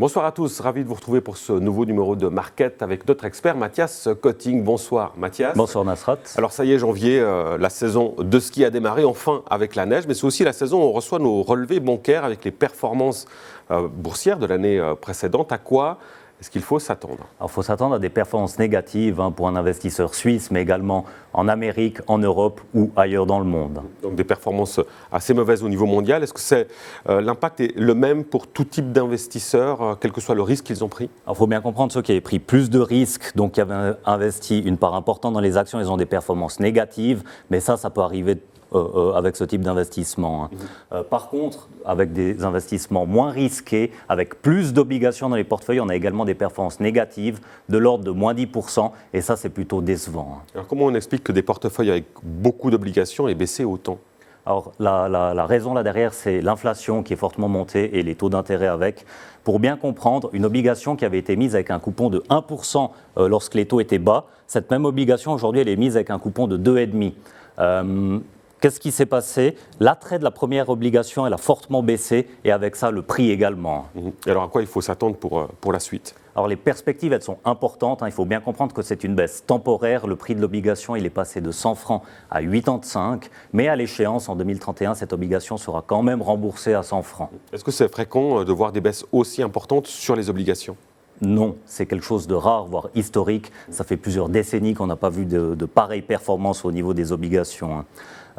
Bonsoir à tous, ravi de vous retrouver pour ce nouveau numéro de Market avec notre expert Mathias Cotting. Bonsoir Mathias. Bonsoir Nasrat. Alors ça y est, janvier, la saison de ski a démarré enfin avec la neige, mais c'est aussi la saison où on reçoit nos relevés bancaires avec les performances boursières de l'année précédente. À quoi est-ce qu'il faut s'attendre ? Alors, il faut s'attendre à des performances négatives pour un investisseur suisse, mais également en Amérique, en Europe ou ailleurs dans le monde. Donc des performances assez mauvaises au niveau mondial. Est-ce que l'impact est le même pour tout type d'investisseurs, quel que soit le risque qu'ils ont pris ? Il faut bien comprendre ceux qui avaient pris plus de risques, donc qui avaient investi une part importante dans les actions, ils ont des performances négatives, mais ça peut arriver avec ce type d'investissement. Par contre, avec des investissements moins risqués, avec plus d'obligations dans les portefeuilles, on a également des performances négatives de l'ordre de moins 10%, et ça, c'est plutôt décevant. Alors, comment on explique que des portefeuilles avec beaucoup d'obligations aient baissé autant ? Alors, la raison là derrière, c'est l'inflation qui est fortement montée et les taux d'intérêt avec. Pour bien comprendre, une obligation qui avait été mise avec un coupon de 1% lorsque les taux étaient bas, cette même obligation, aujourd'hui, elle est mise avec un coupon de 2,5%. Qu'est-ce qui s'est passé ? L'attrait de la première obligation, elle a fortement baissé et avec ça, le prix également. Et alors à quoi il faut s'attendre pour la suite ? Alors les perspectives, elles sont importantes. Il faut bien comprendre que c'est une baisse temporaire. Le prix de l'obligation, il est passé de 100 francs à 85. Mais à l'échéance, en 2031, cette obligation sera quand même remboursée à 100 francs. Est-ce que c'est fréquent de voir des baisses aussi importantes sur les obligations ? Non, c'est quelque chose de rare, voire historique. Ça fait plusieurs décennies qu'on n'a pas vu de pareilles performances au niveau des obligations.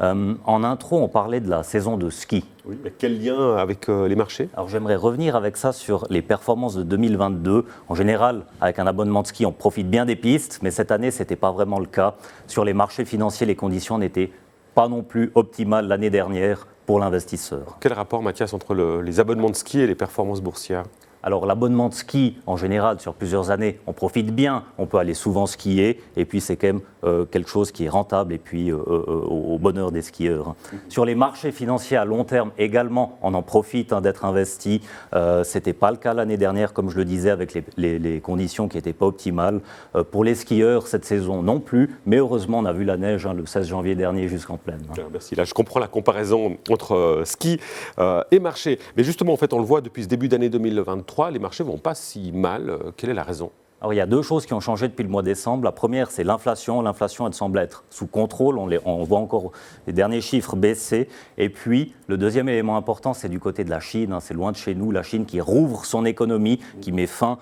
En intro, on parlait de la saison de ski. Oui, mais quel lien avec les marchés ? Alors j'aimerais revenir avec ça sur les performances de 2022. En général, avec un abonnement de ski, on profite bien des pistes, mais cette année, ce n'était pas vraiment le cas. Sur les marchés financiers, les conditions n'étaient pas non plus optimales l'année dernière pour l'investisseur. Quel rapport, Mathias, entre les abonnements de ski et les performances boursières ? Alors l'abonnement de ski, en général, sur plusieurs années, on profite bien, on peut aller souvent skier, et puis c'est quand même quelque chose qui est rentable, et puis au bonheur des skieurs. Sur les marchés financiers à long terme également, on en profite d'être investi. Ce n'était pas le cas l'année dernière, comme je le disais, avec les conditions qui n'étaient pas optimales. Pour les skieurs, cette saison non plus, mais heureusement, on a vu la neige le 16 janvier dernier jusqu'en pleine. Merci, là je comprends la comparaison entre ski et marché. Mais justement, en fait, on le voit depuis ce début d'année 2023, les marchés ne vont pas si mal. Quelle est la raison ? Alors, il y a deux choses qui ont changé depuis le mois de décembre. La première, c'est l'inflation. L'inflation, elle semble être sous contrôle. On voit encore les derniers chiffres baisser. Et puis, le deuxième élément important, c'est du côté de la Chine. C'est loin de chez nous. La Chine qui rouvre son économie, qui met fin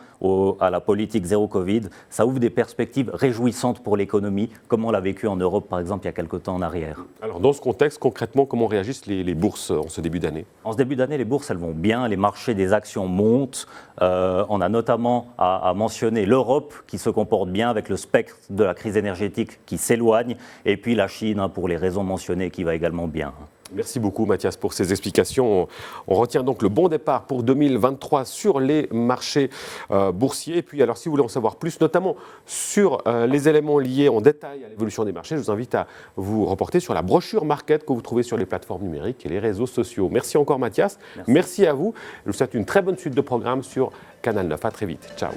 à la politique zéro Covid. Ça ouvre des perspectives réjouissantes pour l'économie, comme on l'a vécu en Europe, par exemple, il y a quelques temps en arrière. Alors, dans ce contexte, concrètement, comment réagissent les bourses en ce début d'année ? En ce début d'année, les bourses, elles vont bien. Les marchés des actions montent. On a notamment à mentionner l'Europe qui se comporte bien avec le spectre de la crise énergétique qui s'éloigne, et puis la Chine, pour les raisons mentionnées, qui va également bien. Merci beaucoup Mathias pour ces explications. On retient donc le bon départ pour 2023 sur les marchés boursiers. Et puis alors si vous voulez en savoir plus, notamment sur les éléments liés en détail à l'évolution des marchés, je vous invite à vous reporter sur la brochure Market que vous trouvez sur les plateformes numériques et les réseaux sociaux. Merci encore Mathias. Merci à vous. Je vous souhaite une très bonne suite de programmes sur Canal 9. À très vite. Ciao.